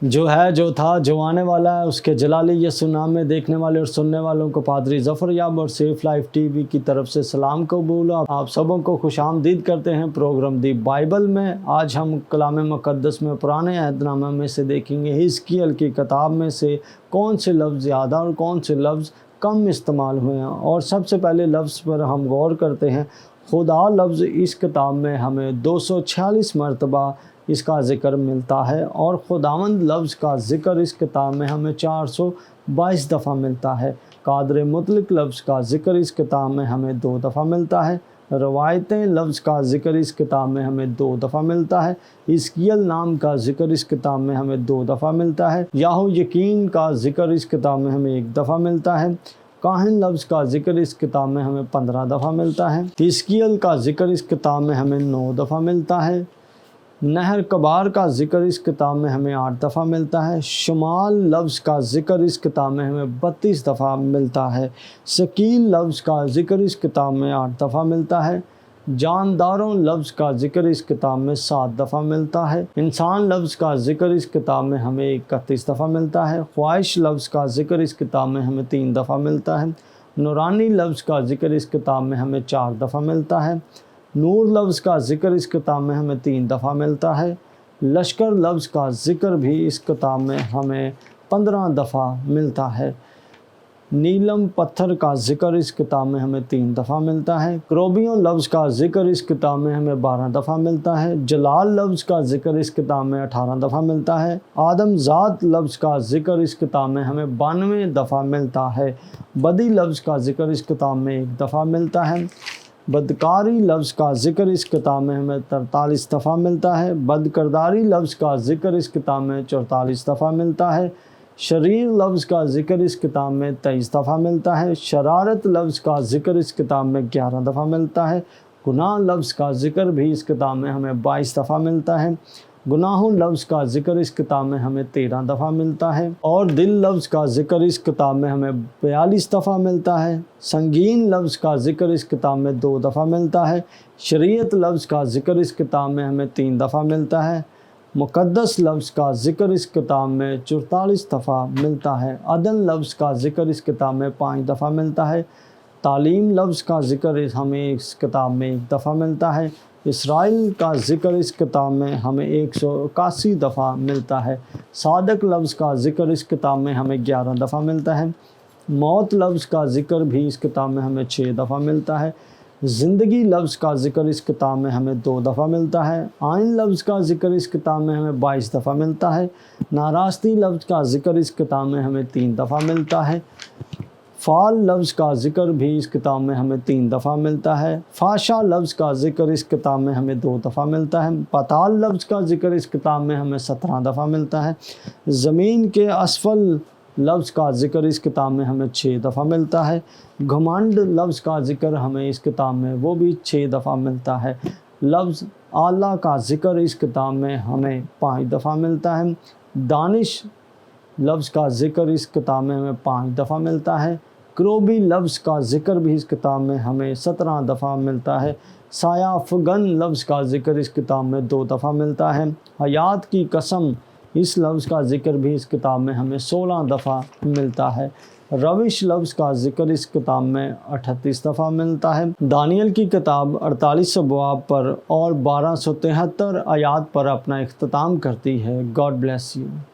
جو ہے جو تھا جو آنے والا ہے، اس کے جلالی یسوع نام میں دیکھنے والے اور سننے والوں کو پادری ظفر یاب اور سیف لائف ٹی وی کی طرف سے سلام قبول۔ آپ سبوں کو خوش آمدید کرتے ہیں پروگرام دی بائبل میں۔ آج ہم کلام مقدس میں پرانے عہد نامہ میں سے دیکھیں گے حزقیل کی کتاب میں سے کون سے لفظ زیادہ اور کون سے لفظ کم استعمال ہوئے ہیں، اور سب سے پہلے لفظ پر ہم غور کرتے ہیں۔ خدا لفظ اس کتاب میں ہمیں 246 مرتبہ اس کا ذکر ملتا ہے، اور خداوند لفظ کا ذکر اس کتاب میں ہمیں 422 دفعہ ملتا ہے۔ قادر مطلق لفظ کا ذکر اس کتاب میں ہمیں 2 دفعہ ملتا ہے۔ روایتیں لفظ کا ذکر اس کتاب میں ہمیں 2 دفعہ ملتا ہے۔ حزقیل نام کا ذکر اس کتاب میں ہمیں 2 دفعہ ملتا ہے۔ یاہو یقین کا ذکر اس کتاب میں ہمیں 1 دفعہ ملتا ہے۔ کاہن لفظ کا ذکر اس کتاب میں ہمیں 15 دفعہ ملتا ہے۔ حزقیل کا ذکر اس کتاب میں ہمیں 9 دفعہ ملتا ہے۔ نہر کبار کا ذکر اس کتاب میں ہمیں 8 دفعہ ملتا ہے۔ شمال لفظ کا ذکر اس کتاب میں ہمیں 32 دفعہ ملتا ہے۔ ثقیل لفظ کا ذکر اس کتاب میں 8 دفعہ ملتا ہے۔ جانداروں لفظ کا ذکر اس کتاب میں 7 دفعہ ملتا ہے۔ انسان لفظ کا ذکر اس کتاب میں ہمیں 31 دفعہ ملتا ہے۔ خواہش لفظ کا ذکر اس کتاب میں ہمیں 3 دفعہ ملتا ہے۔ نورانی لفظ کا ذکر اس کتاب میں ہمیں 4 دفعہ ملتا ہے۔ نور لفظ کا ذکر اس کتاب میں ہمیں 3 دفعہ ملتا ہے۔ لشکر لفظ کا ذکر بھی اس کتاب میں ہمیں 15 دفعہ ملتا ہے۔ نیلم پتھر کا ذکر اس کتاب میں ہمیں 3 دفعہ ملتا ہے۔ کروبیوں لفظ کا ذکر اس کتاب میں ہمیں 12 دفعہ ملتا ہے۔ جلال لفظ کا ذکر اس کتاب میں 18 دفعہ ملتا ہے۔ آدم ذات لفظ کا ذکر اس کتاب میں ہمیں 92 دفعہ ملتا ہے۔ بدی لفظ کا ذکر اس کتاب میں 1 دفعہ ملتا ہے۔ بدکاری لفظ کا ذکر اس کتاب میں ہمیں 43 دفعہ ملتا ہے۔ بدکرداری لفظ کا ذکر اس کتاب میں 44 دفعہ ملتا ہے۔ شریر لفظ کا ذکر اس کتاب میں 23 دفعہ ملتا ہے۔ شرارت لفظ کا ذکر اس کتاب میں 11 دفعہ ملتا ہے۔ گناہ لفظ کا ذکر بھی اس کتاب میں ہمیں 22 دفعہ ملتا ہے۔ گناہوں لفظ کا ذکر اس کتاب میں ہمیں 13 دفعہ ملتا ہے، اور دل لفظ کا ذکر اس کتاب میں ہمیں 42 دفعہ ملتا ہے۔ سنگین لفظ کا ذکر اس کتاب میں 2 دفعہ ملتا ہے۔ شریعت لفظ کا ذکر اس کتاب میں ہمیں 3 دفعہ ملتا ہے۔ مقدس لفظ کا ذکر اس کتاب میں 44 دفعہ ملتا ہے۔ عدل لفظ کا ذکر اس کتاب میں 5 دفعہ ملتا ہے۔ تعلیم لفظ کا ذکر ہمیں اس کتاب میں 1 دفعہ ملتا ہے۔ اسرائیل کا ذکر اس کتاب میں ہمیں 181 دفعہ ملتا ہے۔ صادق لفظ کا ذکر اس کتاب میں ہمیں 11 دفعہ ملتا ہے۔ موت لفظ کا ذکر بھی اس کتاب میں ہمیں 6 دفعہ ملتا ہے۔ زندگی لفظ کا ذکر اس کتاب میں ہمیں 2 دفعہ ملتا ہے۔ آئین لفظ کا ذکر اس کتاب میں ہمیں 22 دفعہ ملتا ہے۔ ناراستی لفظ کا ذکر اس کتاب میں ہمیں 3 دفعہ ملتا ہے۔ فال لفظ کا ذکر بھی اس کتاب میں ہمیں 3 دفعہ ملتا ہے۔ فاشا لفظ کا ذکر اس کتاب میں ہمیں 2 دفعہ ملتا ہے۔ پتال لفظ کا ذکر اس کتاب میں ہمیں 17 دفعہ ملتا ہے۔ زمین کے اسفل لفظ کا ذکر اس کتاب میں ہمیں 6 دفعہ ملتا ہے۔ گھمنڈ لفظ کا ذکر ہمیں اس کتاب میں وہ بھی 6 دفعہ ملتا ہے۔ لفظ اعلیٰ کا ذکر اس کتاب میں ہمیں 5 دفعہ ملتا ہے۔ دانش لفظ کا ذکر اس کتاب میں ہمیں 5 دفعہ ملتا ہے۔ کروبی لفظ کا ذکر بھی اس کتاب میں ہمیں 17 دفعہ ملتا ہے۔ سایہ فگن لفظ کا ذکر اس کتاب میں 2 دفعہ ملتا ہے۔ حیات کی قسم اس لفظ کا ذکر بھی اس کتاب میں ہمیں 16 دفعہ ملتا ہے۔ روش لفظ کا ذکر اس کتاب میں 38 دفعہ ملتا ہے۔ دانیل کی کتاب 48 ابواب پر اور 1273 آیات پر اپنا اختتام کرتی ہے۔ God bless you.